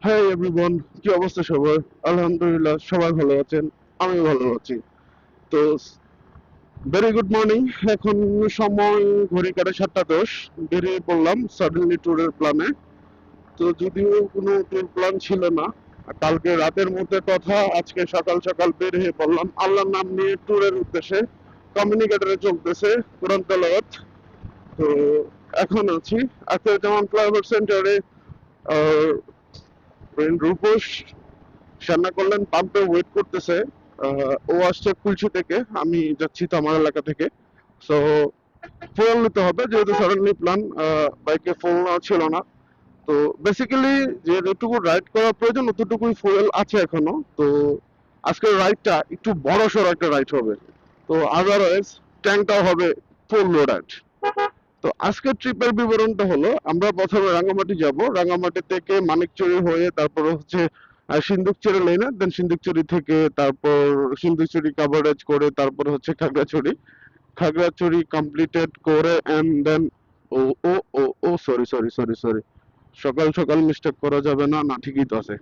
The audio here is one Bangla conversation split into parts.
হাই এভরিওয়ান, কি অবস্থা সবার? আলহামদুলিল্লাহ সবাই ভালো আছেন, আমি ভালো আছি। তো ভেরি গুড মর্নিং। এখন সময় ঘড়ি কাটে 7:10। বেরিয়ে পড়লাম সাডেনলি ট্যুরের প্ল্যানে। তো যদিও কোনো ট্যুর প্ল্যান ছিল না, কালকে রাতের মধ্যে কথা, আজকে সকাল সকাল বের হয়ে পড়লাম আল্লাহর নাম নিয়ে ট্যুরের উদ্দেশ্যে। কমিউনিকেটরে চলতেছে কোরআন তেলাওয়াত। তো এখন আছি আজকে যেমন ফ্লাইওভার সেন্টারে। রূপস রান্না করলেন, পাম্পে ওয়েট করতেছে। ও আসছে কুলচি থেকে, আমি যাচ্ছি তো আমার এলাকা থেকে। সো ফুয়েল নিতে হবে, যেহেতু সাডেনলি প্ল্যান, বাইকে ফুয়েল নেওয়া ছিল না। তো বেসিক্যালি যে যতটুকু রাইড করার প্রয়োজন অতটুকুই ফুয়েল আছে এখনো। তো আজকের রাইডটা একটু বড় সড়ো একটা রাইড হবে। তো আদারওয়াইজ ট্যাঙ্কটাও হবে ফুল লোডেড। তো আজকের ট্রিপের বিবরণটা হলো, আমরা প্রথমে রাঙ্গামাটি যাব, রাঙ্গামাটি থেকে মানিকচুরি হয়ে তারপর হচ্ছে সিন্দুকচুরি লেনে, দেন সিন্দুকচুরি থেকে তারপর সিন্দুকচুরি কাভারেজ করে তারপর হচ্ছে খাগড়াছড়ি, খাগড়াছড়ি কমপ্লিটেড করে এন্ড দেন ও ও ও ও সরি সরি সরি সরি, সকাল সকাল মিস্টেক করা যাবে না, না ঠিকই তো আছে,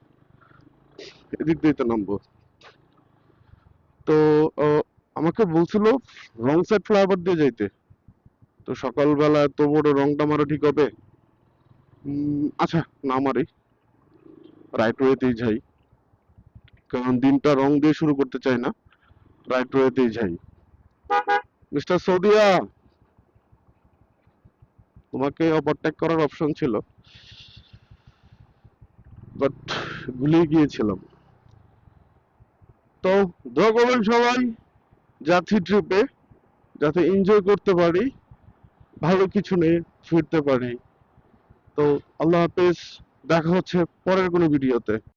এদিক দিয়ে তো নামবো। তো আমাকে বলছিল রং সাইড ফ্লাইওভার দিয়ে যাইতে। তো সকালবেলা এত বড় রংটা মারা ঠিক হবে? আচ্ছা, না মারি, রাইট ওয়েতেই যাই, কারণ দিনটা রং দিয়ে শুরু করতে চাই না, রাইট ওয়েতেই যাই। মিস্টার সৌদিয়া, তোমাকে ওভারটেক করার অপশন ছিল, বাট ভুলে গিয়েছিলাম। তো দোয়া করবেন সবাই, যাচ্ছি ট্রিপে, যাতে এনজয় করতে পারি, ভালো কিছু নিয়ে ফিরতে পারি। তো আল্লাহ হাফেজ, দেখা হচ্ছে পরের কোনো ভিডিওতে।